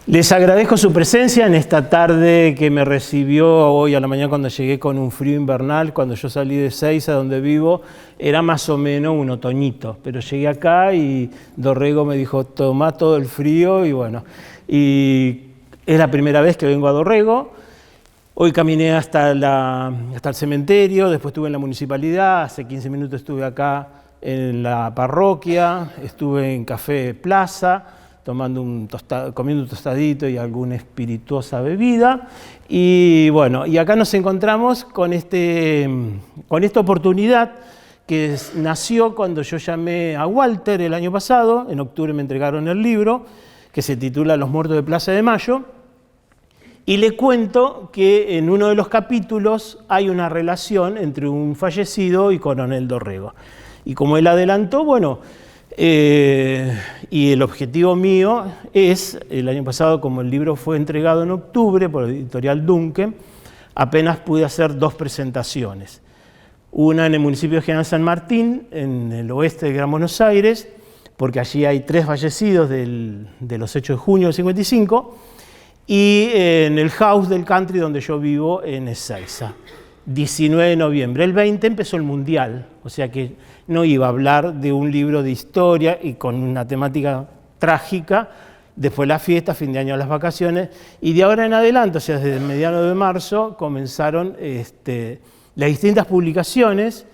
Les agradezco su presencia en esta tarde que me recibió hoy a la mañana cuando llegué con un frío invernal. Cuando yo salí de Seiza, donde vivo, era más o menos un otoñito. Pero llegué acá y Dorrego me dijo, toma todo el frío y bueno. Y es la primera vez que vengo a Dorrego. Hoy caminé hasta el cementerio, después estuve en la municipalidad, hace 15 minutos estuve acá en la parroquia, estuve en Café Plaza, comiendo un tostadito y alguna espirituosa bebida. Y bueno, y acá nos encontramos con esta oportunidad que nació cuando yo llamé a Walter el año pasado. En octubre me entregaron el libro, que se titula Los muertos de Plaza de Mayo. Y le cuento que en uno de los capítulos hay una relación entre un fallecido y Coronel Dorrego. Y como él adelantó, bueno, y el objetivo mío es, el año pasado, como el libro fue entregado en octubre por la editorial Dunque, apenas pude hacer 2 presentaciones. Una en el municipio de General San Martín, en el oeste de Gran Buenos Aires, porque allí hay 3 fallecidos de los hechos de junio del 55, y en el House del Country donde yo vivo en Ezeiza, 19 de noviembre. El 20 empezó el Mundial, o sea que no iba a hablar de un libro de historia y con una temática trágica, después la fiesta, fin de año, las vacaciones, y de ahora en adelante, o sea, desde mediados de marzo, comenzaron las distintas publicaciones.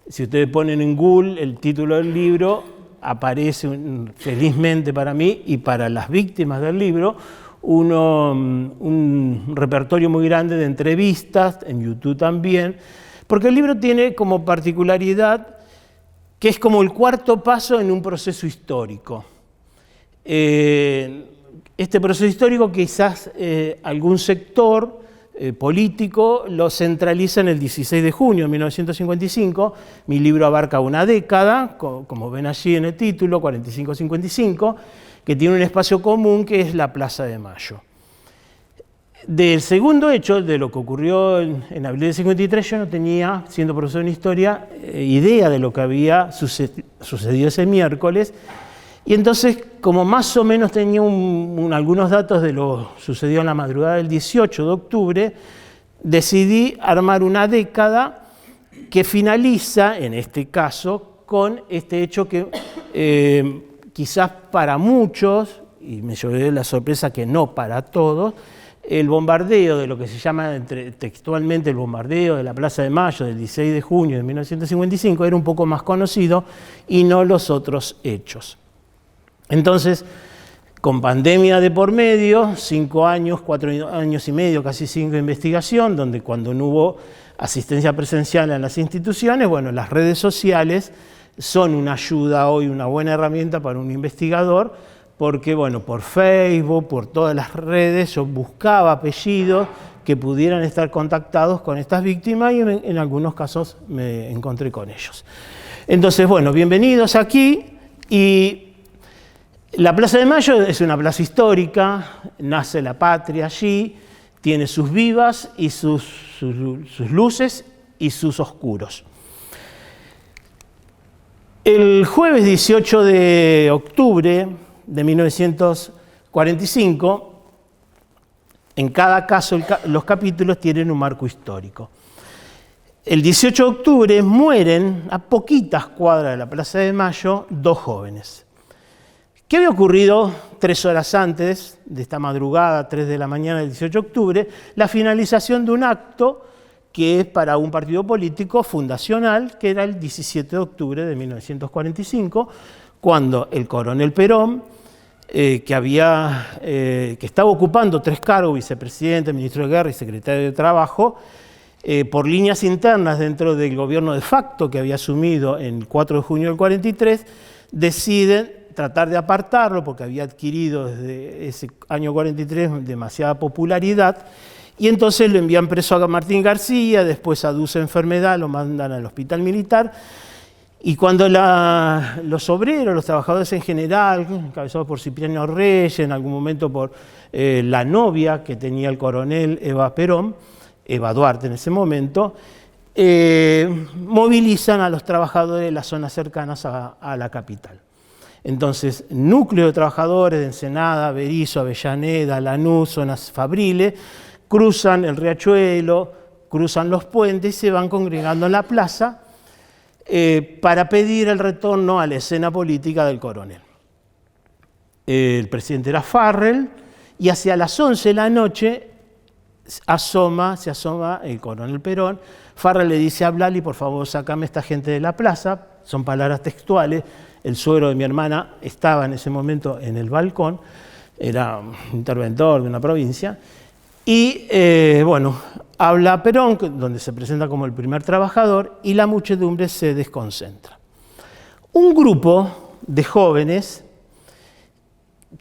Si ustedes ponen en Google el título del libro, aparece, felizmente para mí y para las víctimas del libro, un repertorio muy grande de entrevistas, en YouTube también, porque el libro tiene como particularidad que es como el cuarto paso en un proceso histórico. Este proceso histórico quizás algún sector político lo centraliza en el 16 de junio de 1955. Mi libro abarca una década, como ven allí en el título, 45-55, que tiene un espacio común que es la Plaza de Mayo. Del segundo hecho, de lo que ocurrió en abril de 53, yo no tenía, siendo profesor en historia, idea de lo que había sucedido ese miércoles. Y entonces, como más o menos tenía algunos datos de lo sucedido en la madrugada del 18 de octubre, decidí armar una década que finaliza, en este caso, con este hecho que quizás para muchos, y me llevé la sorpresa que no para todos, el bombardeo de lo que se llama textualmente el bombardeo de la Plaza de Mayo del 16 de junio de 1955 era un poco más conocido y no los otros hechos. Entonces, con pandemia de por medio, 5 años, 4 años y medio, casi 5 de investigación, donde cuando no hubo asistencia presencial en las instituciones, bueno, las redes sociales son una ayuda hoy, una buena herramienta para un investigador, porque bueno, por Facebook, por todas las redes, yo buscaba apellidos que pudieran estar contactados con estas víctimas y en algunos casos me encontré con ellos. Entonces, bueno, bienvenidos aquí. Y la Plaza de Mayo es una plaza histórica, nace la patria allí, tiene sus vivas y sus luces y sus oscuros. El jueves 18 de octubre de 1945, en cada caso los capítulos tienen un marco histórico. El 18 de octubre mueren a poquitas cuadras de la Plaza de Mayo 2 jóvenes. ¿Qué había ocurrido 3 horas antes de esta madrugada, 3 de la mañana del 18 de octubre? La finalización de un acto que es para un partido político fundacional, que era el 17 de octubre de 1945, cuando el coronel Perón, que estaba ocupando 3 cargos, vicepresidente, ministro de Guerra y secretario de Trabajo, por líneas internas dentro del gobierno de facto que había asumido el 4 de junio del 43, deciden tratar de apartarlo porque había adquirido desde ese año 43 demasiada popularidad, y entonces lo envían preso a Martín García, después aduce enfermedad, lo mandan al hospital militar, y cuando los obreros, los trabajadores en general, encabezados por Cipriano Reyes, en algún momento por la novia que tenía el coronel Eva Perón, Eva Duarte en ese momento, movilizan a los trabajadores de las zonas cercanas a la capital. Entonces, núcleo de trabajadores de Ensenada, Berisso, Avellaneda, Lanús, zonas fabriles, cruzan el riachuelo, cruzan los puentes y se van congregando en la plaza para pedir el retorno a la escena política del coronel. El presidente era Farrell y hacia las 11 de la noche se asoma el coronel Perón. Farrell le dice a Blali, por favor, sácame a esta gente de la plaza. Son palabras textuales. El suegro de mi hermana estaba en ese momento en el balcón, era un interventor de una provincia, y habla Perón, donde se presenta como el primer trabajador, y la muchedumbre se desconcentra. Un grupo de jóvenes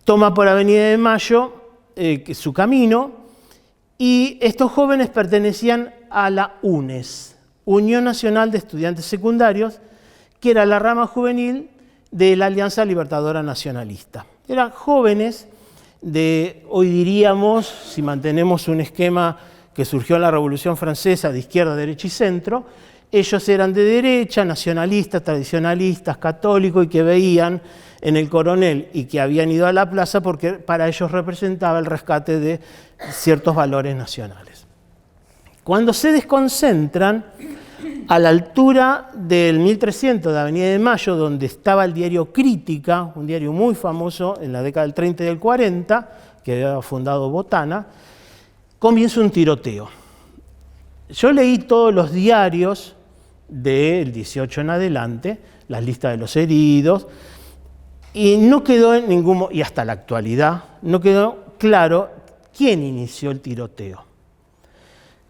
toma por Avenida de Mayo su camino, y estos jóvenes pertenecían a la UNES, Unión Nacional de Estudiantes Secundarios, que era la rama juvenil de la Alianza Libertadora Nacionalista. Eran jóvenes de, hoy diríamos, si mantenemos un esquema que surgió en la Revolución Francesa de izquierda, derecha y centro, ellos eran de derecha, nacionalistas, tradicionalistas, católicos, y que veían en el coronel y que habían ido a la plaza porque para ellos representaba el rescate de ciertos valores nacionales. Cuando se desconcentran, a la altura del 1300 de Avenida de Mayo, donde estaba el diario Crítica, un diario muy famoso en la década del 30 y del 40, que había fundado Botana, comienza un tiroteo. Yo leí todos los diarios del 18 en adelante, las listas de los heridos, y no quedó en y hasta la actualidad, no quedó claro quién inició el tiroteo.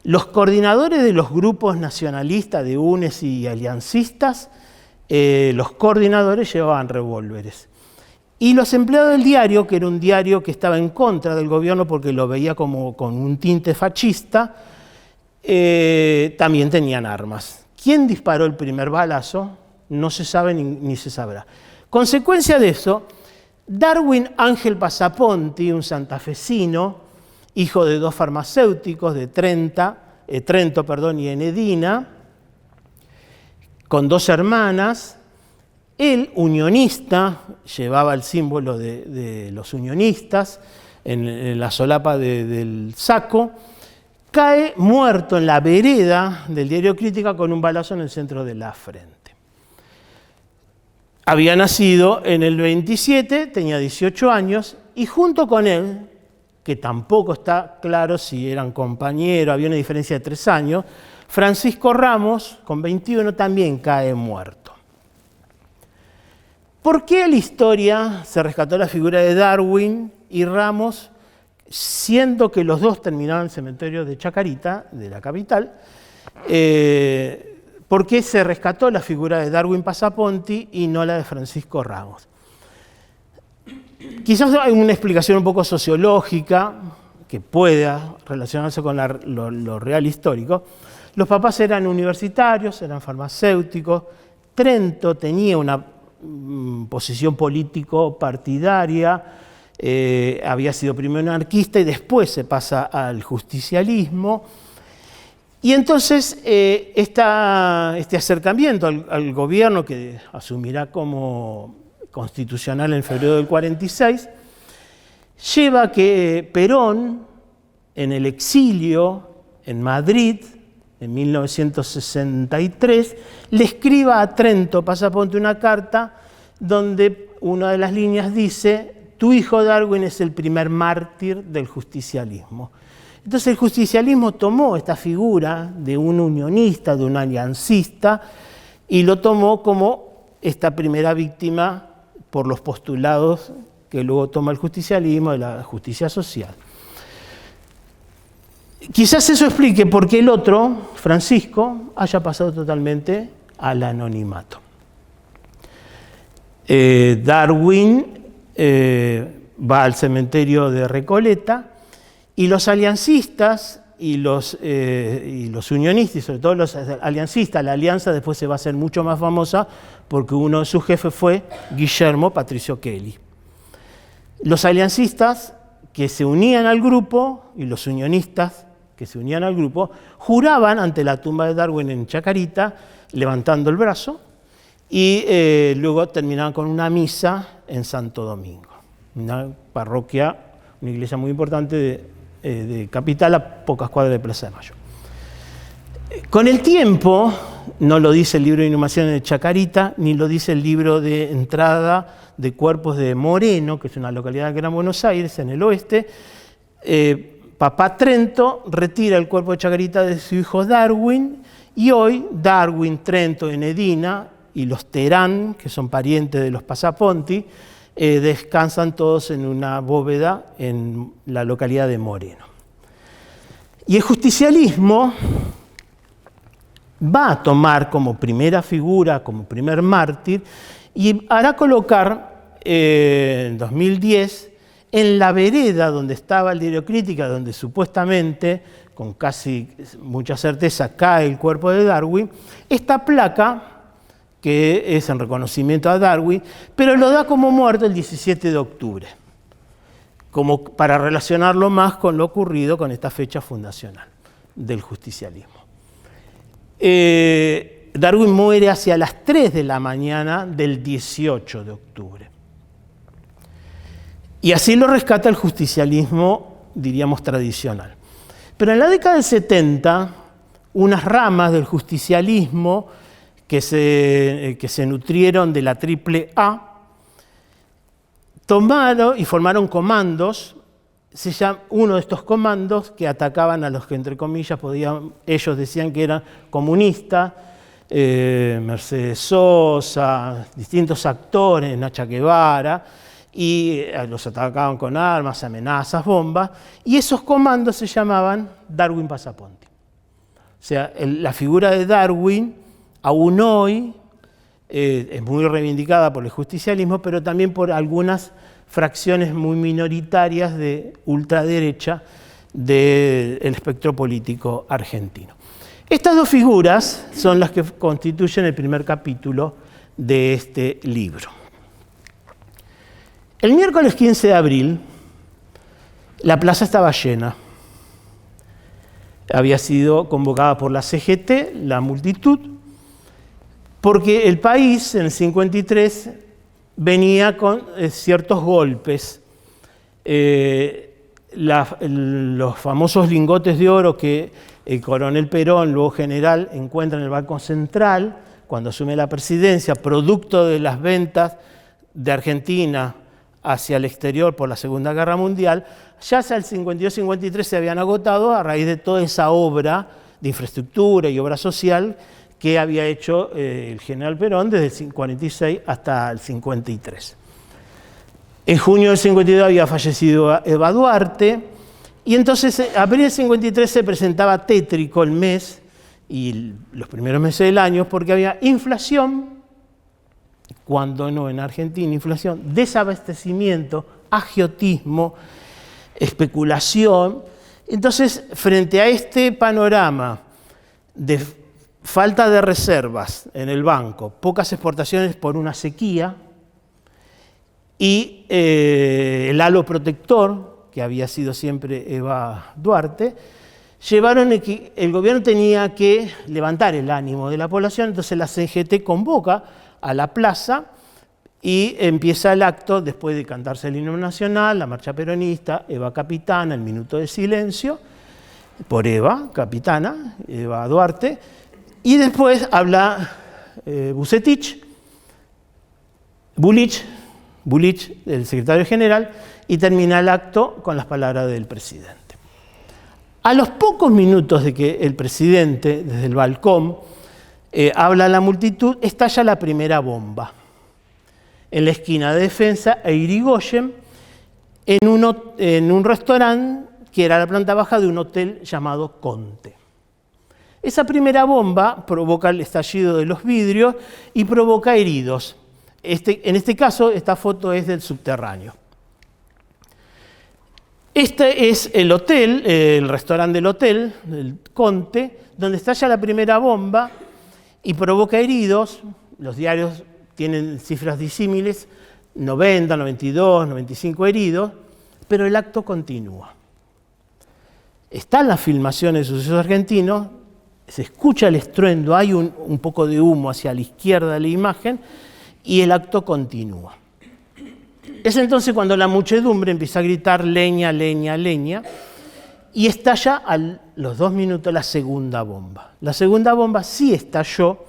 Los coordinadores de los grupos nacionalistas de UNES y aliancistas, los coordinadores llevaban revólveres. Y los empleados del diario, que era un diario que estaba en contra del gobierno porque lo veía como con un tinte fascista, también tenían armas. ¿Quién disparó el primer balazo? No se sabe ni se sabrá. Consecuencia de eso, Darwin Ángel Passaponti, un santafesino, hijo de dos farmacéuticos de Trento y Enedina, con dos hermanas. Él, unionista, llevaba el símbolo de los unionistas en la solapa del saco, cae muerto en la vereda del diario Crítica con un balazo en el centro de la frente. Había nacido en el 27, tenía 18 años, y junto con él, que tampoco está claro si eran compañeros, había una diferencia de 3 años, Francisco Ramos, con 21, también cae muerto. ¿Por qué en la historia se rescató la figura de Darwin y Ramos, siendo que los dos terminaron en el cementerio de Chacarita, de la capital? ¿Por qué se rescató la figura de Darwin Passaponti y no la de Francisco Ramos? Quizás hay una explicación un poco sociológica que pueda relacionarse con lo real histórico. Los papás eran universitarios, eran farmacéuticos. Trento tenía una posición político-partidaria, había sido primero anarquista y después se pasa al justicialismo. Y entonces este acercamiento al gobierno, que asumirá como constitucional en febrero del 46, lleva a que Perón, en el exilio en Madrid, en 1963, le escriba a Trento Passaponti una carta donde una de las líneas dice: tu hijo Darwin es el primer mártir del justicialismo. Entonces el justicialismo tomó esta figura de un unionista, de un aliancista, y lo tomó como esta primera víctima por los postulados que luego toma el justicialismo de la justicia social. Quizás eso explique por qué el otro, Francisco, haya pasado totalmente al anonimato. Darwin va al cementerio de Recoleta y los aliancistas y los unionistas, y sobre todo los aliancistas, la alianza después se va a hacer mucho más famosa porque uno de sus jefes fue Guillermo Patricio Kelly. Los aliancistas que se unían al grupo y los unionistas que se unían al grupo juraban ante la tumba de Darwin en Chacarita, levantando el brazo, y luego terminaban con una misa en Santo Domingo. Una parroquia, una iglesia muy importante de capital, a pocas cuadras de Plaza de Mayo. Con el tiempo, no lo dice el libro de inhumación de Chacarita, ni lo dice el libro de entrada de cuerpos de Moreno, que es una localidad de Gran Buenos Aires, en el oeste, Papá Trento retira el cuerpo de Chacarita de su hijo Darwin, y hoy Darwin, Trento, Enedina y los Terán, que son parientes de los Passaponti, descansan todos en una bóveda en la localidad de Moreno. Y el justicialismo va a tomar como primera figura, como primer mártir, y hará colocar en 2010 en la vereda donde estaba el diario Crítica, donde supuestamente, con casi mucha certeza, cae el cuerpo de Darwin, esta placa, que es en reconocimiento a Darwin, pero lo da como muerto el 17 de octubre, como para relacionarlo más con lo ocurrido con esta fecha fundacional del justicialismo. Darwin muere hacia las 3 de la mañana del 18 de octubre. Y así lo rescata el justicialismo, diríamos, tradicional. Pero en la década del 70, unas ramas del justicialismo que se nutrieron de la AAA, tomaron y formaron comandos. Uno de estos comandos que atacaban a los que, entre comillas, ellos decían que eran comunistas, Mercedes Sosa, distintos actores, Nacha Guevara, y los atacaban con armas, amenazas, bombas, y esos comandos se llamaban Darwin Passaponti. O sea, la figura de Darwin, aún hoy, es muy reivindicada por el justicialismo, pero también por algunas fracciones muy minoritarias de ultraderecha del espectro político argentino. Estas dos figuras son las que constituyen el primer capítulo de este libro. El miércoles 15 de abril, la plaza estaba llena. Había sido convocada por la CGT, la multitud, porque el país en el 53 venía con ciertos golpes. Los famosos lingotes de oro que el coronel Perón, luego general, encuentra en el Banco Central cuando asume la presidencia, producto de las ventas de Argentina hacia el exterior por la Segunda Guerra Mundial, ya hacia el 52-53 se habían agotado a raíz de toda esa obra de infraestructura y obra social que había hecho el general Perón desde el 46 hasta el 53. En junio del 52 había fallecido Eva Duarte, y entonces a abril del 53 se presentaba tétrico el mes y los primeros meses del año porque había inflación, cuando no en Argentina, inflación, desabastecimiento, agiotismo, especulación. Entonces, frente a este panorama de falta de reservas en el banco, pocas exportaciones por una sequía y el halo protector, que había sido siempre Eva Duarte, llevaron a que el gobierno tenía que levantar el ánimo de la población. Entonces la CGT convoca a la plaza y empieza el acto después de cantarse el himno nacional, la marcha peronista, Eva Capitana, el minuto de silencio, por Eva Capitana, Eva Duarte, y después habla Bulich, el secretario general, y termina el acto con las palabras del presidente. A los pocos minutos de que el presidente, desde el balcón, habla a la multitud, estalla la primera bomba en la esquina de Defensa e Irigoyen, en un restaurante que era la planta baja de un hotel llamado Conte. Esa primera bomba provoca el estallido de los vidrios y provoca heridos. En este caso, esta foto es del subterráneo. Este es el hotel, el restaurante del hotel, del Conte, donde estalla la primera bomba y provoca heridos. Los diarios tienen cifras disímiles, 90, 92, 95 heridos, pero el acto continúa. Están las filmaciones de sucesos argentinos, se escucha el estruendo, hay un poco de humo hacia la izquierda de la imagen y el acto continúa. Es entonces cuando la muchedumbre empieza a gritar leña, leña, leña, y estalla a los 2 minutos la segunda bomba. La segunda bomba sí estalló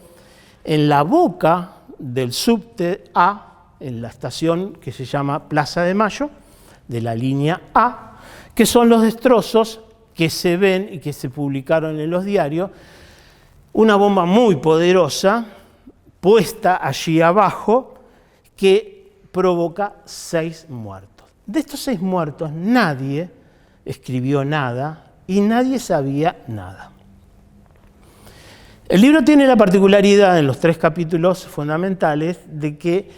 en la boca del subte A, en la estación que se llama Plaza de Mayo, de la línea A, que son los destrozos que se ven y que se publicaron en los diarios. Una bomba muy poderosa puesta allí abajo que provoca 6 muertos. De estos 6 muertos nadie escribió nada y nadie sabía nada. El libro tiene la particularidad en los 3 capítulos fundamentales de que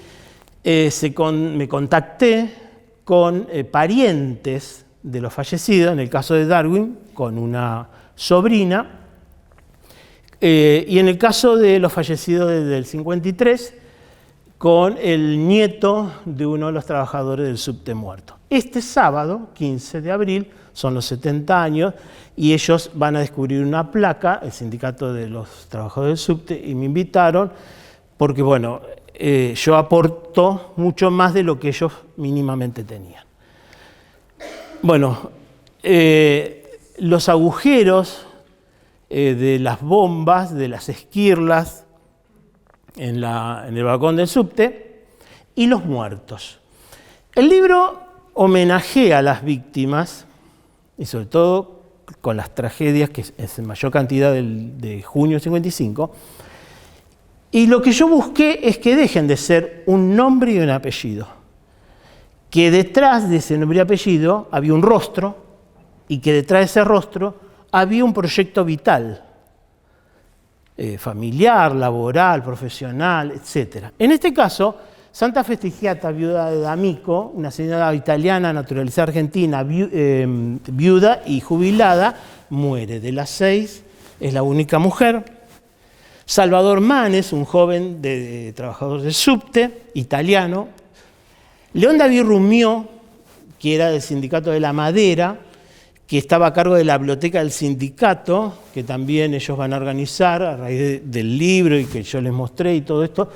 me contacté con parientes de los fallecidos, en el caso de Darwin, con una sobrina, y en el caso de los fallecidos desde el 53, con el nieto de uno de los trabajadores del subte muerto. Este sábado, 15 de abril, son los 70 años, y ellos van a descubrir una placa, el sindicato de los trabajadores del subte, y me invitaron porque, bueno, yo aporto mucho más de lo que ellos mínimamente tenían. Bueno, los agujeros de las bombas, de las esquirlas en el balcón del subte y los muertos. El libro homenajea a las víctimas y sobre todo con las tragedias, que es en mayor cantidad de junio del 55, y lo que yo busqué es que dejen de ser un nombre y un apellido, que detrás de ese nombre y apellido había un rostro y que detrás de ese rostro había un proyecto vital, familiar, laboral, profesional, etc. En este caso, Santa Festigiata, viuda de D'Amico, una señora italiana naturalizada argentina, viuda y jubilada, muere. De las 6, es la única mujer. Salvador Manes, un joven trabajador del subte, italiano. León David Rumió, que era del Sindicato de la Madera, que estaba a cargo de la biblioteca del sindicato, que también ellos van a organizar a raíz del libro y que yo les mostré y todo esto,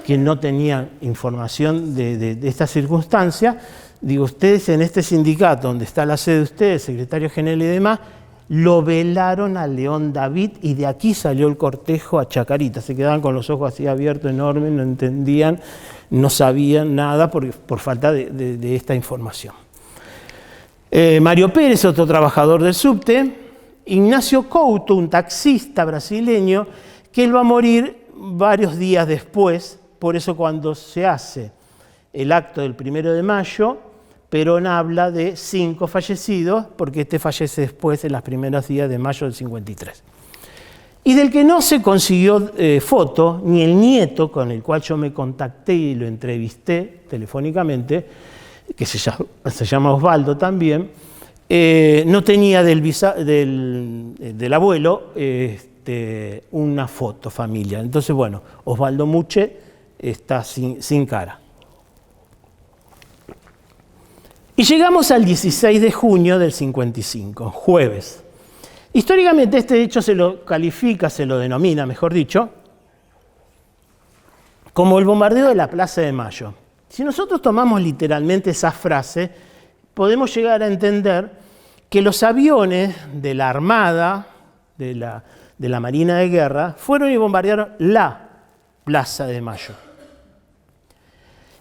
que no tenían información de esta circunstancia. Digo, ustedes en este sindicato, donde está la sede de ustedes, secretario general y demás, lo velaron a León David y de aquí salió el cortejo a Chacarita. Se quedaban con los ojos así abiertos, enormes, no entendían, no sabían nada por falta de esta información. Mario Pérez, otro trabajador del subte. Ignacio Couto, un taxista brasileño, que él va a morir varios días después. Por eso cuando se hace el acto del 1 de mayo, Perón habla de 5 fallecidos, porque este fallece después en los primeros días de mayo del 53. Y del que no se consiguió foto, ni el nieto con el cual yo me contacté y lo entrevisté telefónicamente, que se llama Osvaldo también, no tenía del abuelo una foto familiar. Entonces, bueno, Osvaldo Muche está sin cara. Y llegamos al 16 de junio del 55, jueves. Históricamente este hecho se lo denomina, mejor dicho, como el bombardeo de la Plaza de Mayo. Si nosotros tomamos literalmente esa frase, podemos llegar a entender que los aviones de la Armada, de la Marina de Guerra, fueron y bombardearon la Plaza de Mayo.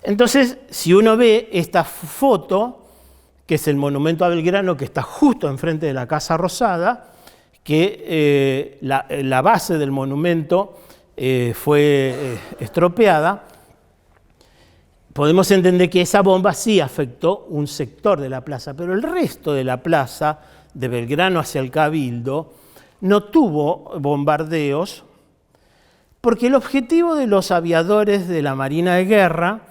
Entonces, si uno ve esta foto, que es el monumento a Belgrano, que está justo enfrente de la Casa Rosada, que la base del monumento fue estropeada, podemos entender que esa bomba sí afectó un sector de la plaza, pero el resto de la plaza, de Belgrano hacia el Cabildo, no tuvo bombardeos, porque el objetivo de los aviadores de la Marina de Guerra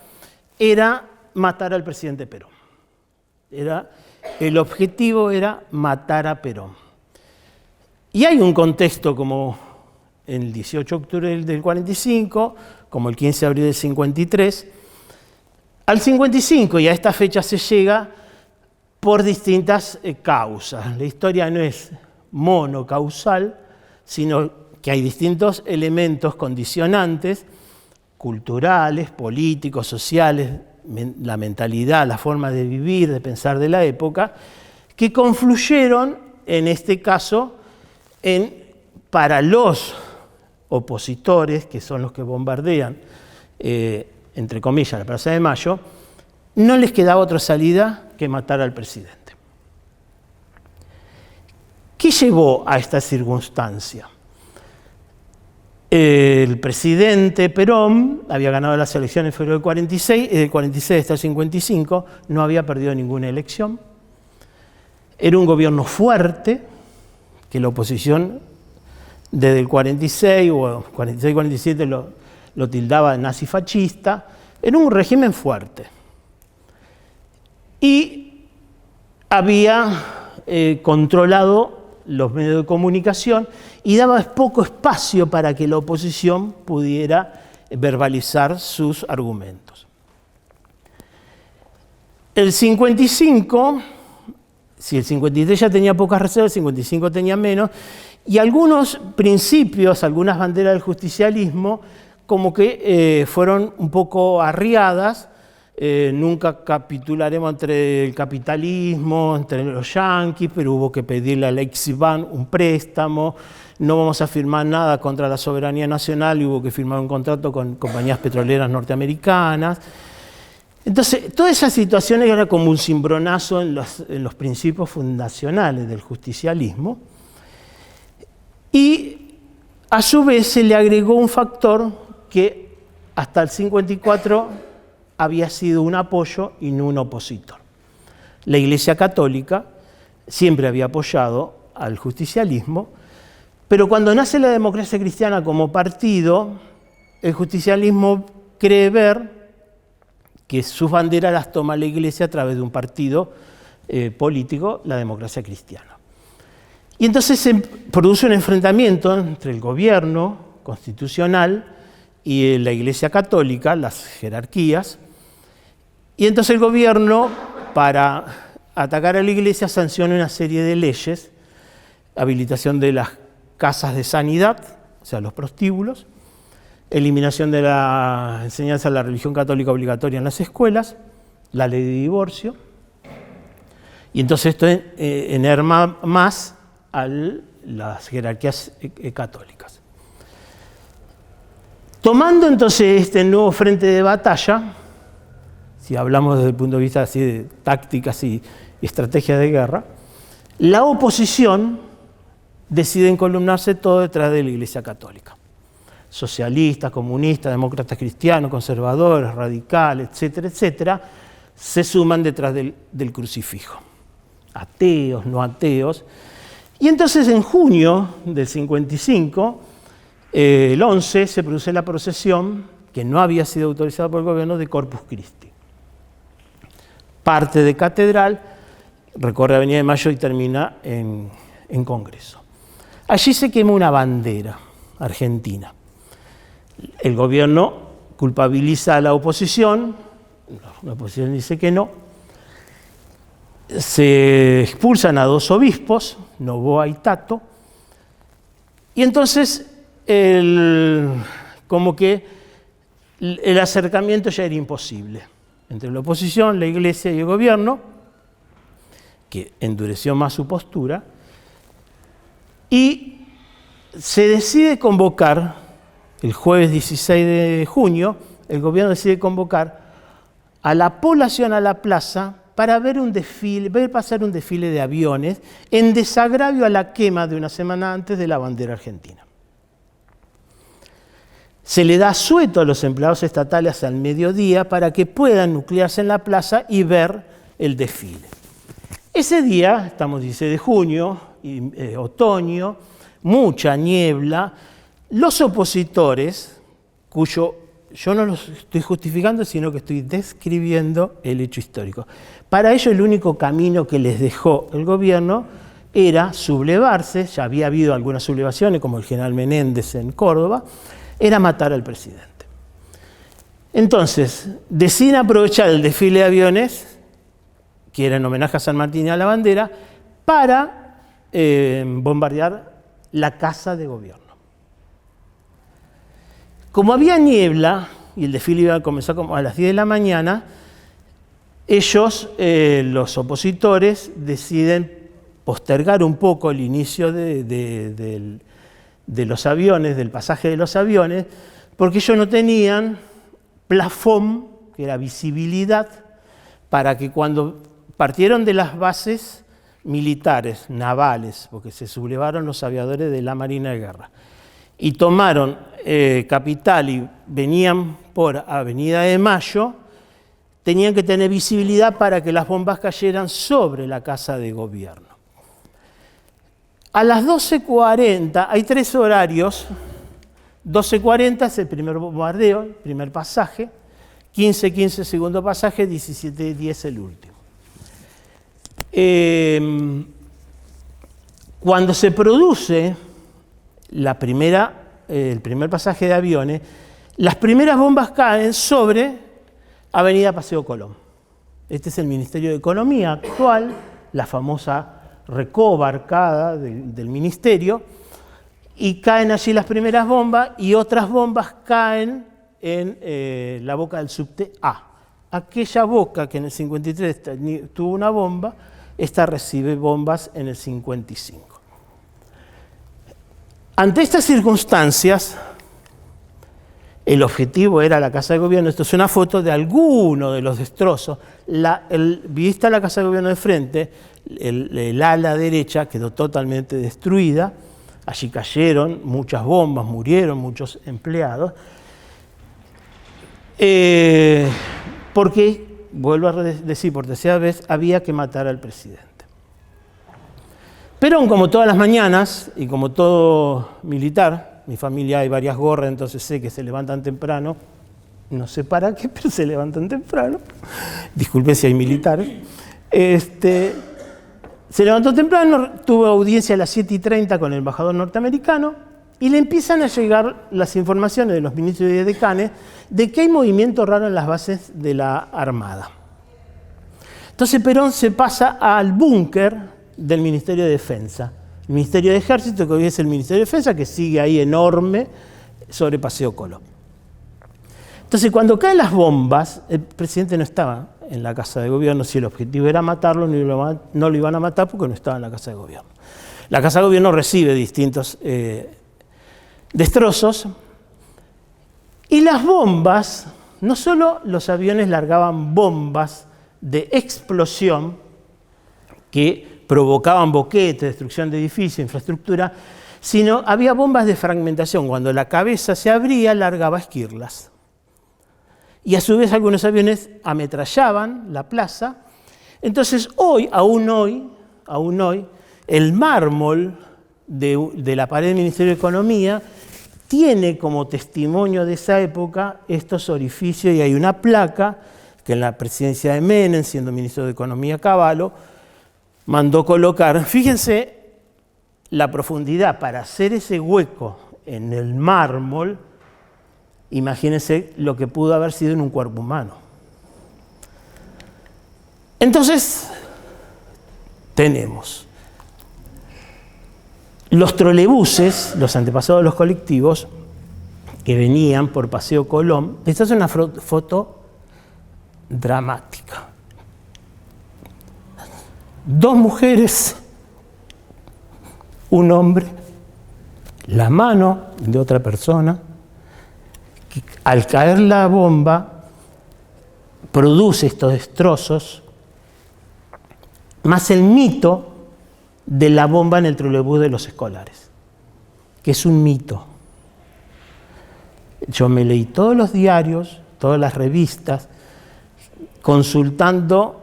era matar al presidente Perón. El objetivo era matar a Perón. Y hay un contexto como el 18 de octubre del 45, como el 15 de abril del 53. Al 55 y a esta fecha se llega por distintas causas. La historia no es monocausal, sino que hay distintos elementos condicionantes, culturales, políticos, sociales, la mentalidad, la forma de vivir, de pensar de la época, que confluyeron, en este caso, para los opositores, que son los que bombardean, entre comillas, la Plaza de Mayo, no les quedaba otra salida que matar al presidente. ¿Qué llevó a esta circunstancia? El presidente Perón había ganado las elecciones en febrero del 46, del 46 hasta el 55, no había perdido ninguna elección. Era un gobierno fuerte, que la oposición desde el 46 o 46-47 lo tildaba de nazi-fascista. Era un régimen fuerte. Y había controlado los medios de comunicación y daba poco espacio para que la oposición pudiera verbalizar sus argumentos. El 55, si el 53 ya tenía pocas reservas, el 55 tenía menos, y algunos principios, algunas banderas del justicialismo, como que fueron un poco arriadas. Nunca capitularemos entre el capitalismo, entre los yanquis, pero hubo que pedirle a Leipzig-Bahn un préstamo, no vamos a firmar nada contra la soberanía nacional y hubo que firmar un contrato con compañías petroleras norteamericanas. Entonces, todas esas situaciones eran como un cimbronazo en los principios fundacionales del justicialismo, y a su vez se le agregó un factor que hasta el 54 había sido un apoyo y no un opositor. La Iglesia Católica siempre había apoyado al justicialismo, pero cuando nace la Democracia Cristiana como partido, el justicialismo cree ver que sus banderas las toma la Iglesia a través de un partido político, la Democracia Cristiana. Y entonces se produce un enfrentamiento entre el gobierno constitucional y la Iglesia Católica, las jerarquías. Y entonces el gobierno, para atacar a la Iglesia, sanciona una serie de leyes, habilitación de las casas de sanidad, o sea, los prostíbulos, eliminación de la enseñanza de la religión católica obligatoria en las escuelas, la ley de divorcio, y entonces esto enerva más a las jerarquías católicas. Tomando entonces este nuevo frente de batalla, si hablamos desde el punto de vista así de tácticas y estrategias de guerra, la oposición decide encolumnarse todo detrás de la Iglesia Católica. Socialistas, comunistas, demócratas cristianos, conservadores, radicales, etcétera, etcétera, se suman detrás del crucifijo. Ateos, no ateos. Y entonces en junio del 55, el 11, se produce la procesión, que no había sido autorizada por el gobierno, de Corpus Christi. Parte de Catedral, recorre Avenida de Mayo y termina en Congreso. Allí se quema una bandera argentina. El gobierno culpabiliza a la oposición dice que no. Se expulsan a 2 obispos, Noboa y Tato, y entonces como que el acercamiento ya era imposible entre la oposición, la Iglesia y el gobierno, que endureció más su postura, y se decide convocar, el jueves 16 de junio, el gobierno decide convocar a la población a la plaza para ver pasar un desfile de aviones en desagravio a la quema de una semana antes de la bandera argentina. Se le da asueto a los empleados estatales al mediodía para que puedan nuclearse en la plaza y ver el desfile. Ese día, estamos 16 de junio, otoño, mucha niebla. Los opositores, yo no los estoy justificando, sino que estoy describiendo el hecho histórico. Para ello, el único camino que les dejó el gobierno era sublevarse, ya había habido algunas sublevaciones, como el general Menéndez en Córdoba, era matar al presidente. Entonces, deciden aprovechar el desfile de aviones, que era en homenaje a San Martín y a la bandera, para bombardear la casa de gobierno. Como había niebla, y el desfile iba a comenzar como a las 10 de la mañana, ellos, los opositores, deciden postergar un poco el inicio de los aviones, del pasaje de los aviones, porque ellos no tenían plafón, que era visibilidad, para que cuando partieron de las bases militares, navales, porque se sublevaron los aviadores de la Marina de Guerra, y tomaron Capital y venían por Avenida de Mayo, tenían que tener visibilidad para que las bombas cayeran sobre la Casa de Gobierno. A las 12:40, hay 3 horarios, 12:40 es el primer bombardeo, el primer pasaje, 15:15 segundo pasaje, 17:10 el último. Cuando se produce el primer pasaje de aviones, las primeras bombas caen sobre Avenida Paseo Colón. Este es el Ministerio de Economía actual, la famosa recoba arcada del ministerio, y caen allí las primeras bombas y otras bombas caen en la boca del subte A. Aquella boca que en el 53 tuvo una bomba, esta recibe bombas en el 55. Ante estas circunstancias, el objetivo era la Casa de Gobierno. Esto es una foto de alguno de los destrozos. Vista la Casa de Gobierno de frente, el ala derecha quedó totalmente destruida. Allí cayeron muchas bombas, murieron muchos empleados. Porque, vuelvo a decir por tercera vez, había que matar al presidente. Perón, como todas las mañanas, y como todo militar, mi familia hay varias gorras, entonces sé que se levantan temprano, no sé para qué, pero se levantan temprano, disculpen si hay militares, se levantó temprano, tuvo audiencia a las 7:30 con el embajador norteamericano, y le empiezan a llegar las informaciones de los ministros y decanes de que hay movimiento raro en las bases de la Armada. Entonces Perón se pasa al búnker del Ministerio de Defensa. El Ministerio de Ejército, que hoy es el Ministerio de Defensa, que sigue ahí enorme sobre Paseo Colón. Entonces, cuando caen las bombas, el presidente no estaba en la Casa de Gobierno. Si el objetivo era matarlo, no lo iban a matar porque no estaba en la Casa de Gobierno. La Casa de Gobierno recibe distintos destrozos. Y las bombas, no solo los aviones largaban bombas de explosión que provocaban boquetes, destrucción de edificios, infraestructura, sino había bombas de fragmentación. Cuando la cabeza se abría, largaba esquirlas. Y a su vez algunos aviones ametrallaban la plaza. Entonces aún hoy, el mármol de la pared del Ministerio de Economía tiene como testimonio de esa época estos orificios, y hay una placa que en la presidencia de Menem, siendo ministro de Economía Cavallo, mandó colocar. Fíjense la profundidad para hacer ese hueco en el mármol. Imagínense lo que pudo haber sido en un cuerpo humano. Entonces, tenemos los trolebuses, los antepasados de los colectivos, que venían por Paseo Colón. Esta es una foto dramática. 2 mujeres, un hombre, la mano de otra persona, que al caer la bomba produce estos destrozos, más el mito de la bomba en el trolebús de los escolares, que es un mito. Yo me leí todos los diarios, todas las revistas, consultando,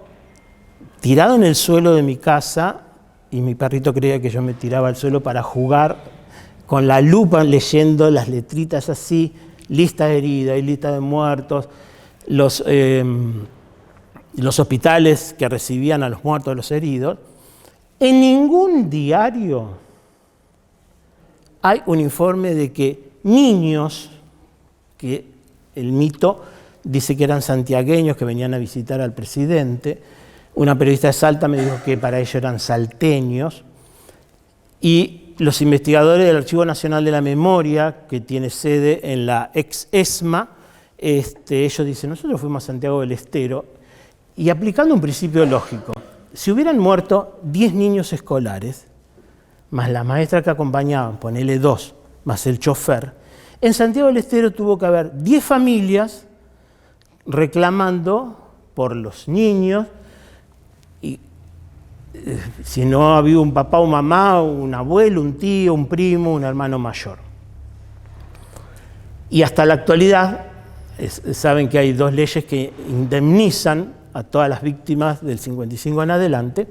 tirado en el suelo de mi casa, y mi perrito creía que yo me tiraba al suelo para jugar, con la lupa leyendo las letritas así, lista de heridas y lista de muertos, los hospitales que recibían a los muertos, a los heridos. En ningún diario hay un informe de que niños, que el mito dice que eran santiagueños que venían a visitar al presidente. Una periodista de Salta me dijo que para ellos eran salteños. Y los investigadores del Archivo Nacional de la Memoria, que tiene sede en la ex ESMA, ellos dicen, nosotros fuimos a Santiago del Estero Y aplicando un principio lógico, si hubieran muerto 10 niños escolares, más la maestra que acompañaban, ponele 2, más el chofer, en Santiago del Estero tuvo que haber 10 familias reclamando por los niños, y si no había un papá o mamá, un abuelo, un tío, un primo, un hermano mayor. Y hasta la actualidad, saben que hay 2 leyes que indemnizan a todas las víctimas del 55 en adelante.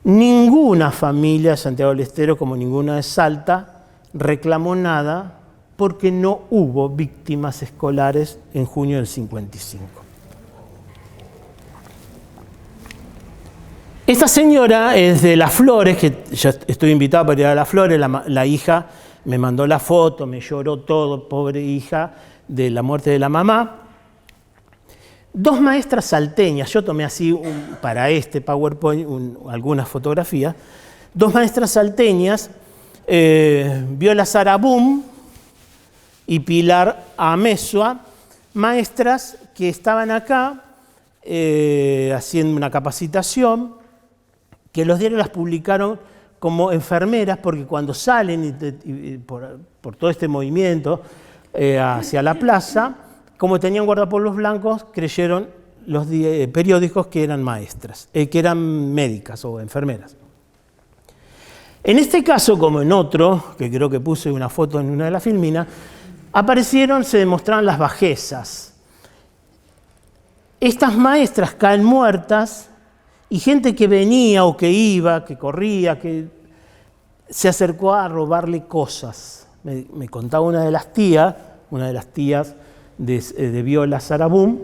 Ninguna familia de Santiago del Estero, como ninguna de Salta, reclamó nada porque no hubo víctimas escolares en junio del 55. Esta señora es de Las Flores, que yo estoy invitado para ir a Las Flores, la hija me mandó la foto, me lloró todo, pobre hija, de la muerte de la mamá. 2 maestras salteñas, yo tomé así para este PowerPoint algunas fotografías, 2 maestras salteñas, Viola Sarabum y Pilar Amezua, maestras que estaban acá haciendo una capacitación, que los diarios las publicaron como enfermeras, porque cuando salen por todo este movimiento hacia la plaza, como tenían guardapolos blancos, creyeron los periódicos que eran maestras, que eran médicas o enfermeras. En este caso, como en otro, que creo que puse una foto en una de las filminas, se demostraron las bajezas. Estas maestras caen muertas y gente que venía o que iba, que corría, que se acercó a robarle cosas. Me contaba una de las tías de Viola Sarabum,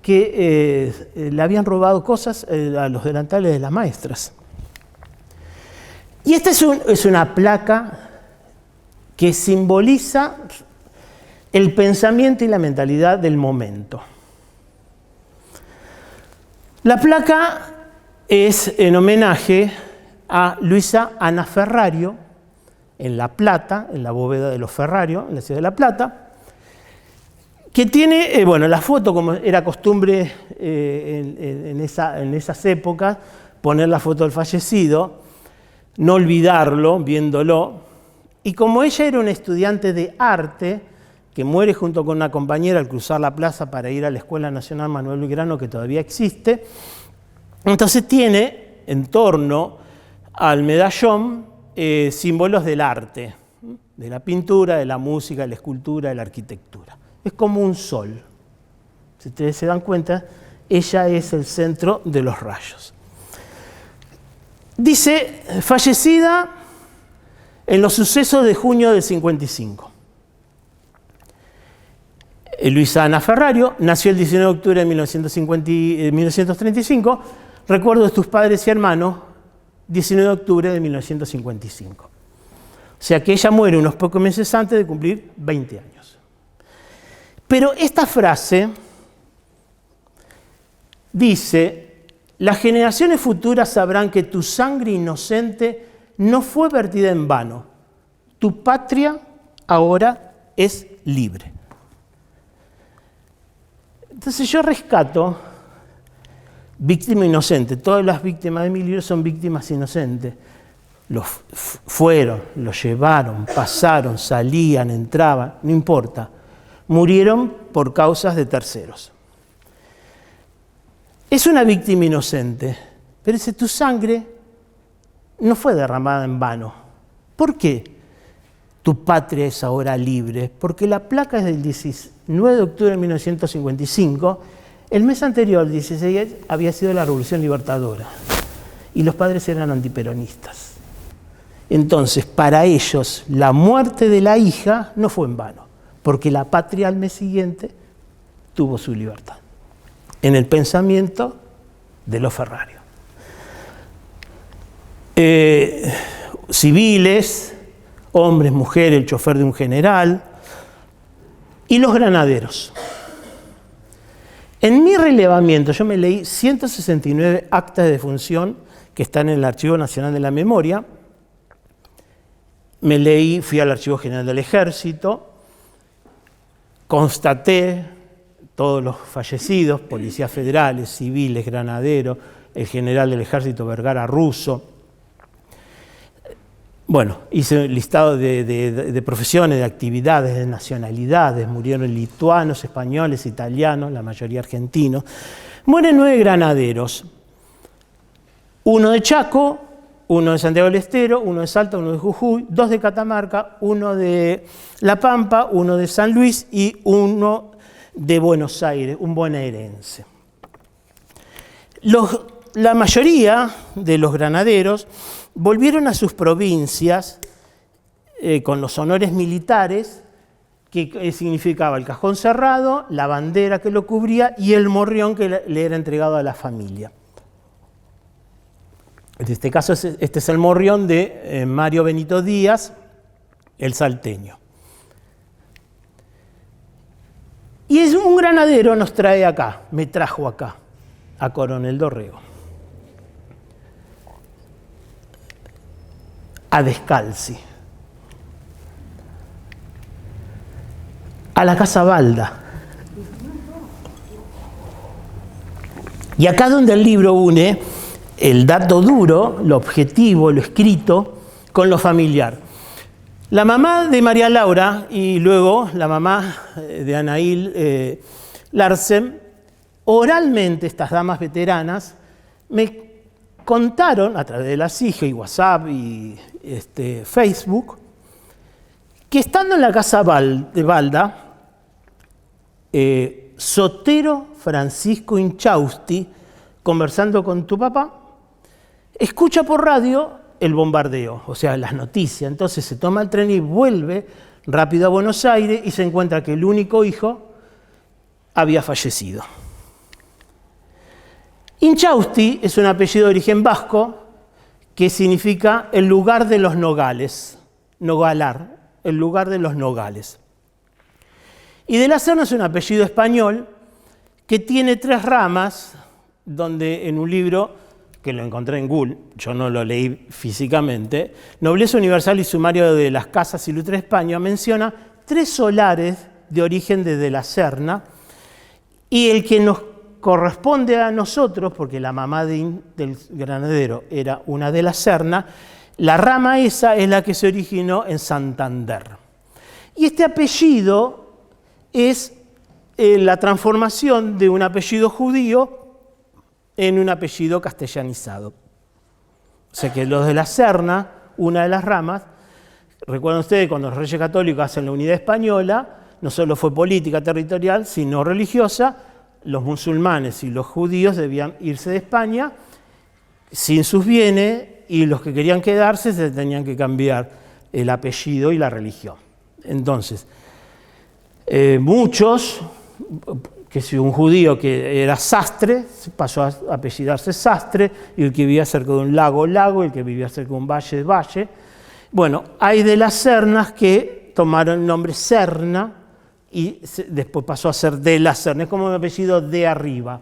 que le habían robado cosas a los delantales de las maestras. Y esta es una placa que simboliza el pensamiento y la mentalidad del momento. La placa es en homenaje a Luisa Ana Ferrario, en La Plata, en la bóveda de los Ferrario, en la ciudad de La Plata, que tiene, la foto, como era costumbre en esas épocas, poner la foto del fallecido, no olvidarlo, viéndolo. Y como ella era una estudiante de arte, que muere junto con una compañera al cruzar la plaza para ir a la Escuela Nacional Manuel Belgrano, que todavía existe, entonces tiene en torno al medallón símbolos del arte, de la pintura, de la música, de la escultura, de la arquitectura. Es como un sol. Si ustedes se dan cuenta, ella es el centro de los rayos. Dice, fallecida en los sucesos de junio del 55. Luisa Ana Ferrario nació el 19 de octubre de 1935. Recuerdo de tus padres y hermanos, 19 de octubre de 1955. O sea que ella muere unos pocos meses antes de cumplir 20 años. Pero esta frase dice, las generaciones futuras sabrán que tu sangre inocente no fue vertida en vano. Tu patria ahora es libre. Entonces yo rescato víctima inocente. Todas las víctimas de mi libro son víctimas inocentes. Los fueron, los llevaron, pasaron, salían, entraban, no importa. Murieron por causas de terceros. Es una víctima inocente, pero dice, tu sangre no fue derramada en vano. ¿Por qué tu patria es ahora libre? Porque la placa es del 19 de octubre de 1955. El mes anterior, el 16, había sido la Revolución Libertadora. Y los padres eran antiperonistas. Entonces, para ellos, la muerte de la hija no fue en vano, porque la patria al mes siguiente tuvo su libertad. En el pensamiento de los Ferrario. Civiles, hombres, mujeres, el chofer de un general y los granaderos. En mi relevamiento yo me leí 169 actas de defunción que están en el Archivo Nacional de la Memoria. Fui al Archivo General del Ejército, constaté todos los fallecidos, policías federales, civiles, granaderos, el general del ejército Vergara Russo. Bueno, hice un listado de profesiones, de actividades, de nacionalidades. Murieron lituanos, españoles, italianos, la mayoría argentinos. Mueren 9 granaderos. 1 de Chaco, 1 de Santiago del Estero, 1 de Salta, 1 de Jujuy, 2 de Catamarca, 1 de La Pampa, 1 de San Luis y 1 de Buenos Aires, un bonaerense. La mayoría de los granaderos volvieron a sus provincias con los honores militares, que significaba el cajón cerrado, la bandera que lo cubría y el morrión que le era entregado a la familia. En este caso, este es el morrión de Mario Benito Díaz, el salteño. Y es un granadero nos trae acá, me trajo acá, a Coronel Dorrego. A Descalzi, a la Casa Balda. Y acá donde el libro une el dato duro, lo objetivo, lo escrito, con lo familiar. La mamá de María Laura y luego la mamá de Anaíl Larsen, oralmente estas damas veteranas me contaron a través de las hijas y WhatsApp y Facebook que estando en la Casa de Balda, Sotero Francisco Inchausti, conversando con tu papá, escucha por radio el bombardeo, o sea, las noticias. Entonces se toma el tren y vuelve rápido a Buenos Aires y se encuentra que el único hijo había fallecido. Inchausti es un apellido de origen vasco que significa el lugar de los nogales, nogalar, el lugar de los nogales. Y de la Serna es un apellido español que tiene 3 ramas, donde en un libro que lo encontré en Google, yo no lo leí físicamente, Nobleza Universal y Sumario de las Casas Ilustres de España, menciona 3 solares de origen de la Serna, y el que nos corresponde a nosotros, porque la mamá del granadero era una de la Serna, la rama esa es la que se originó en Santander. Y este apellido es la transformación de un apellido judío en un apellido castellanizado. O sea que los de la Serna, una de las ramas, recuerdan ustedes cuando los Reyes Católicos hacen la unidad española, no solo fue política territorial, sino religiosa. Los musulmanes y los judíos debían irse de España sin sus bienes y los que querían quedarse se tenían que cambiar el apellido y la religión. Entonces, muchos, que si un judío que era sastre, pasó a apellidarse Sastre, y el que vivía cerca de un lago, Lago, y el que vivía cerca de un valle, Valle. Bueno, hay de las Sernas que tomaron el nombre Serna, y después pasó a ser de la Serna, es como un apellido de arriba.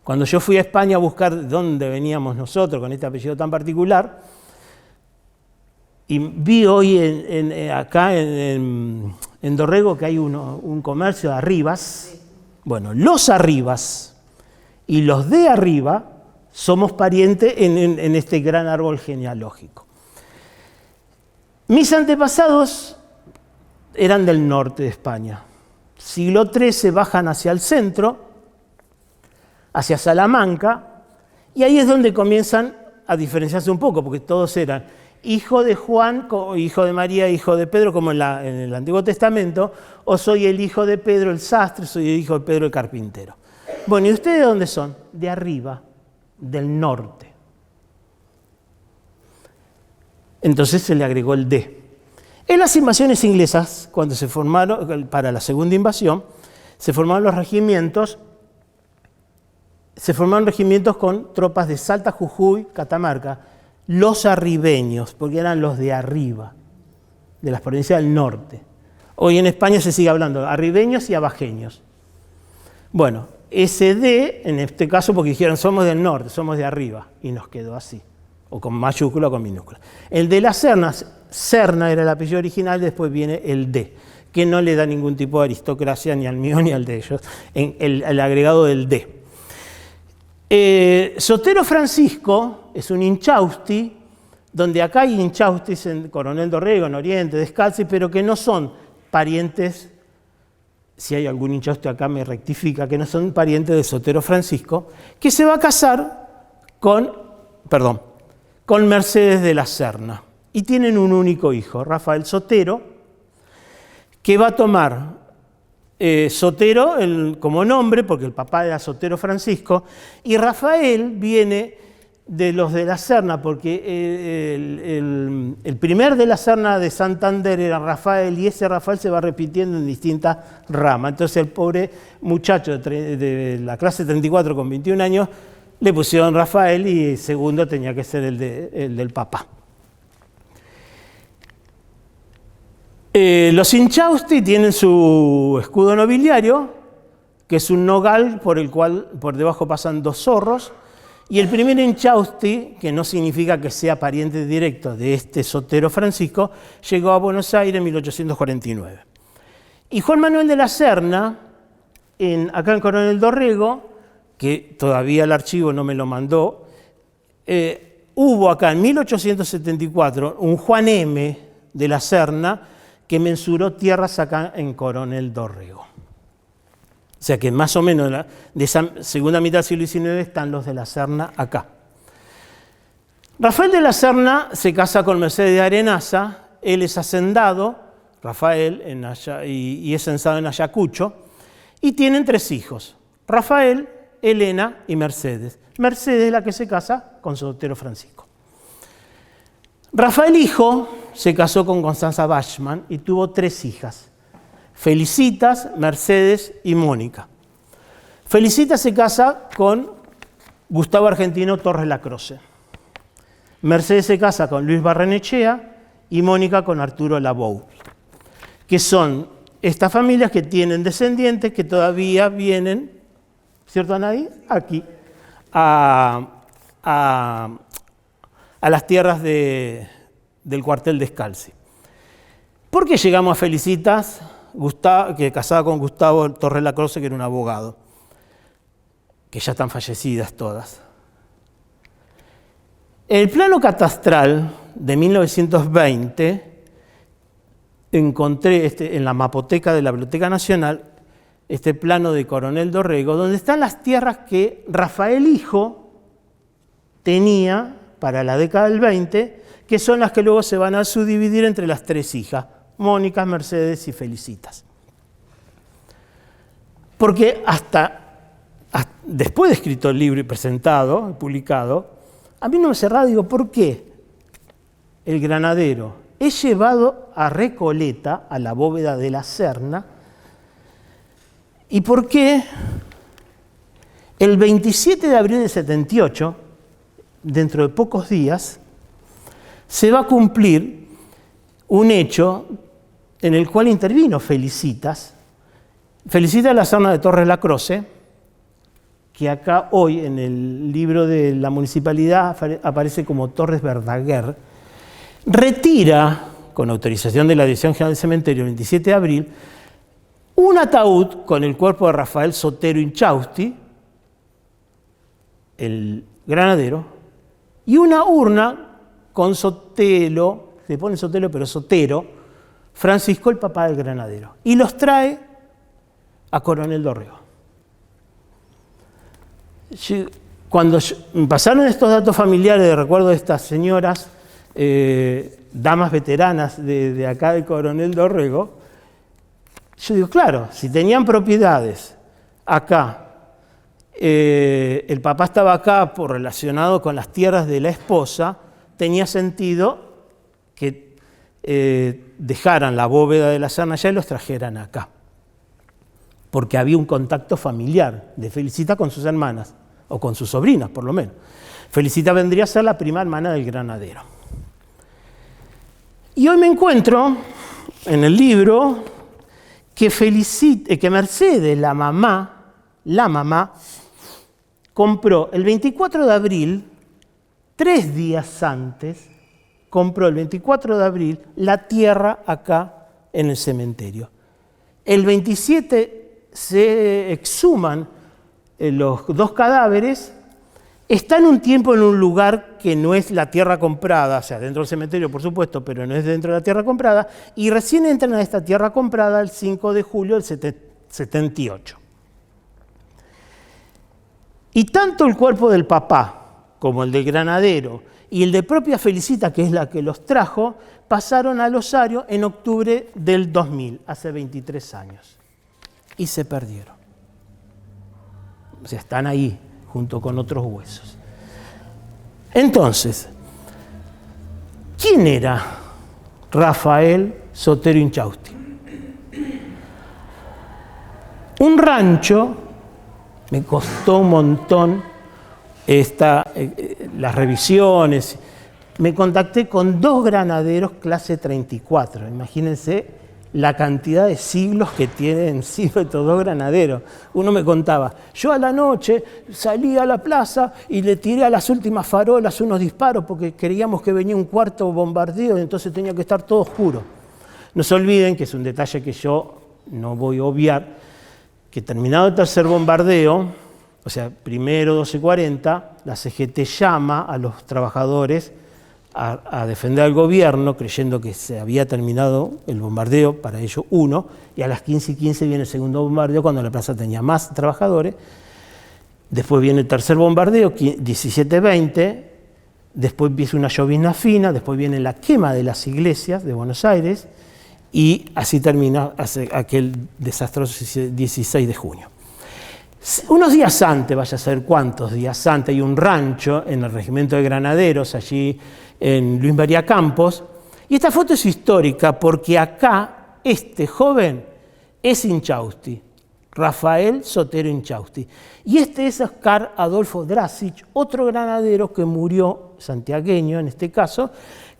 Cuando yo fui a España a buscar dónde veníamos nosotros con este apellido tan particular, y vi hoy acá en Dorrego que hay un comercio de Arribas. Bueno, los Arribas y los de arriba somos parientes en este gran árbol genealógico. Mis antepasados eran del norte de España. Siglo XIII bajan hacia el centro, hacia Salamanca, y ahí es donde comienzan a diferenciarse un poco, porque todos eran hijo de Juan, hijo de María, hijo de Pedro, como en el Antiguo Testamento, o soy el hijo de Pedro el sastre, soy el hijo de Pedro el carpintero. Bueno, ¿y ustedes de dónde son? De arriba, del norte. Entonces se le agregó el de. En las invasiones inglesas, cuando se formaron, para la segunda invasión, se formaron los regimientos. Se formaron regimientos con tropas de Salta, Jujuy, Catamarca, los arribeños, porque eran los de arriba, de las provincias del norte. Hoy en España se sigue hablando de arribeños y abajeños. Bueno, ese de, en este caso, porque dijeron somos del norte, somos de arriba, y nos quedó así, o con mayúscula o con minúscula. El de las Sernas, Serna era el apellido original, después viene el de, que no le da ningún tipo de aristocracia ni al mío ni al de ellos, en el agregado del D. Sotero Francisco es un Inchausti, donde acá hay Inchaustis en Coronel Dorrego, en Oriente, Descalzi, pero que no son parientes, si hay algún Inchausti acá me rectifica, que no son parientes de Sotero Francisco, que se va a casar con Mercedes de la Serna. Y tienen un único hijo, Rafael Sotero, que va a tomar Sotero como nombre, porque el papá era Sotero Francisco, y Rafael viene de los de la Serna, porque el primer de la Serna de Santander era Rafael, y ese Rafael se va repitiendo en distintas ramas. Entonces el pobre muchacho de la clase 34 con 21 años le pusieron Rafael y segundo tenía que ser el del papá. Los Inchausti tienen su escudo nobiliario, que es un nogal por el cual por debajo pasan dos zorros, y el primer Inchausti, que no significa que sea pariente directo de este Sotero Francisco, llegó a Buenos Aires en 1849. Y Juan Manuel de la Serna, acá en Coronel Dorrego, que todavía el archivo no me lo mandó, hubo acá en 1874 un Juan M. de la Serna que mensuró tierras acá en Coronel Dorrego. O sea que más o menos de esa segunda mitad del siglo XIX están los de la Serna acá. Rafael de la Serna se casa con Mercedes de Arenaza, él es hacendado, Rafael, y es censado en Ayacucho, y tienen 3 hijos, Rafael, Elena y Mercedes. Mercedes es la que se casa con Sotero Francisco. Rafael hijo se casó con Constanza Bachmann y tuvo 3 hijas, Felicitas, Mercedes y Mónica. Felicitas se casa con Gustavo Argentino Torres Lacroze. Mercedes se casa con Luis Barrenechea y Mónica con Arturo Labou, que son estas familias que tienen descendientes que todavía vienen, ¿cierto, Anaí? Aquí, a las tierras del cuartel Descalzi. ¿Por qué llegamos a Felicitas, que casada con Gustavo Torres Lacroze, que era un abogado? Que ya están fallecidas todas. En el plano catastral de 1920, encontré en la mapoteca de la Biblioteca Nacional este plano de Coronel Dorrego, donde están las tierras que Rafael hijo tenía para la década del 20, que son las que luego se van a subdividir entre las 3 hijas, Mónica, Mercedes y Felicitas. Porque hasta después de escrito el libro y presentado, publicado, a mí no me cerraba, digo, ¿por qué el granadero es llevado a Recoleta, a la bóveda de la Serna? ¿Y por qué el 27 de abril de 78, dentro de pocos días, se va a cumplir un hecho en el cual intervino Felicitas de la Serna de Torres Lacroze, que acá hoy en el libro de la municipalidad aparece como Torres Verdaguer, retira, con autorización de la Dirección General del Cementerio el 27 de abril, un ataúd con el cuerpo de Rafael Sotero Inchausti, el granadero, y una urna con Sotelo, se pone Sotelo, pero Sotero, Francisco, el papá del granadero, y los trae a Coronel Dorrego. Cuando pasaron estos datos familiares de recuerdo de estas señoras, damas veteranas de acá de Coronel Dorrego, yo digo, claro, si tenían propiedades acá, el papá estaba acá relacionado con las tierras de la esposa, tenía sentido que dejaran la bóveda de la Serna allá y los trajeran acá. Porque había un contacto familiar de Felicita con sus hermanas, o con sus sobrinas por lo menos. Felicita vendría a ser la prima hermana del granadero. Y hoy me encuentro en el libro que Mercedes, la mamá, compró el 24 de abril, 3 días antes, compró el 24 de abril la tierra acá en el cementerio. El 27 se exhuman los 2 cadáveres. Están un tiempo en un lugar que no es la tierra comprada, o sea, dentro del cementerio, por supuesto, pero no es dentro de la tierra comprada, y recién entran a esta tierra comprada el 5 de julio del 78. Y tanto el cuerpo del papá como el del granadero y el de propia Felicita, que es la que los trajo, pasaron al osario en octubre del 2000, hace 23 años, y se perdieron. O sea, están ahí, junto con otros huesos. Entonces, ¿quién era Rafael Sotero Inchausti? Un rancho, me costó un montón las revisiones, me contacté con 2 granaderos clase 34, imagínense la cantidad de siglos que tienen encima estos 2 granaderos. Uno me contaba, yo a la noche salí a la plaza y le tiré a las últimas farolas unos disparos porque creíamos que venía un cuarto bombardeo y entonces tenía que estar todo oscuro. No se olviden, que es un detalle que yo no voy a obviar, que terminado el tercer bombardeo, o sea, primero 12:40, la CGT llama a los trabajadores a defender al gobierno, creyendo que se había terminado el bombardeo, para ellos 1, y a las 15:15 viene el segundo bombardeo, cuando la plaza tenía más trabajadores. Después viene el tercer bombardeo, 17:20, después empieza una llovizna fina, después viene la quema de las iglesias de Buenos Aires, y así termina aquel desastroso 16 de junio. Unos días antes, vaya a saber cuántos días antes, hay un rancho en el regimiento de granaderos, allí en Luis María Campos, y esta foto es histórica porque acá este joven es Inchausti, Rafael Sotero Inchausti, y este es Oscar Adolfo Drasich, otro granadero que murió, santiagueño en este caso,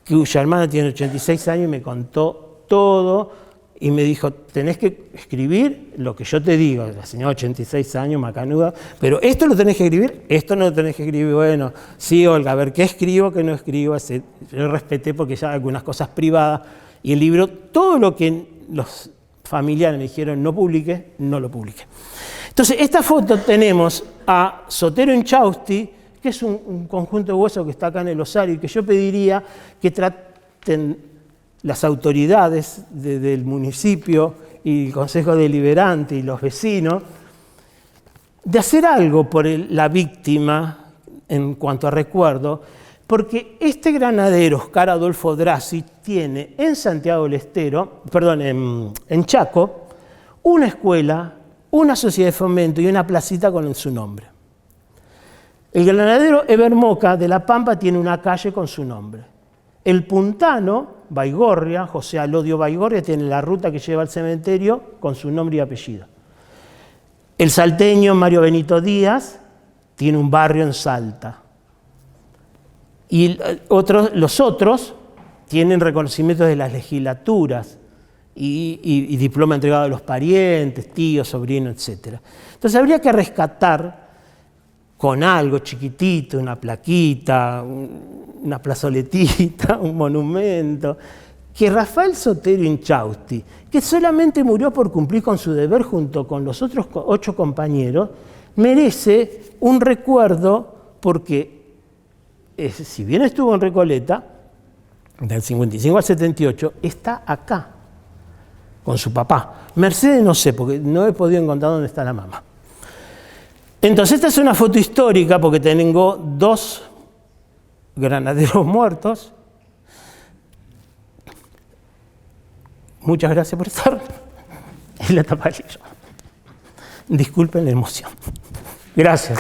cuya hermana tiene 86 años y me contó todo, y me dijo, tenés que escribir lo que yo te digo. La señora 86 años, macanuda, pero esto lo tenés que escribir, esto no lo tenés que escribir. Bueno, sí, Olga, a ver, ¿qué escribo, qué no escribo? Yo respeté porque ya algunas cosas privadas, y el libro, todo lo que los familiares me dijeron no publique, no lo publiqué. Entonces, esta foto tenemos a Sotero Inchausti, que es un conjunto de huesos que está acá en el osario, y que yo pediría que traten las autoridades del municipio y el Consejo Deliberante y los vecinos, de hacer algo por la víctima en cuanto a recuerdo, porque este granadero, Oscar Adolfo Drasich, tiene en Santiago del Estero, perdón, en Chaco, una escuela, una sociedad de fomento y una placita con su nombre. El granadero Eber Moca de La Pampa tiene una calle con su nombre. El puntano, Baigorria, José Alodio Baigorria, tiene la ruta que lleva al cementerio con su nombre y apellido. El salteño Mario Díaz tiene un barrio en Salta. Y los otros tienen reconocimientos de las legislaturas y diploma entregado a los parientes, tíos, sobrinos, etc. Entonces habría que rescatar con algo chiquitito, una plaquita, una plazoletita, un monumento, que Rafael Sotero Inchausti, que solamente murió por cumplir con su deber junto con los otros 8 compañeros, merece un recuerdo porque, si bien estuvo en Recoleta, del 55 al 78, está acá, con su papá. Mercedes no sé, porque no he podido encontrar dónde está la mamá. Entonces, esta es una foto histórica porque tengo 2 granaderos muertos. Muchas gracias por estar en la tapa del libro. Disculpen la emoción. Gracias.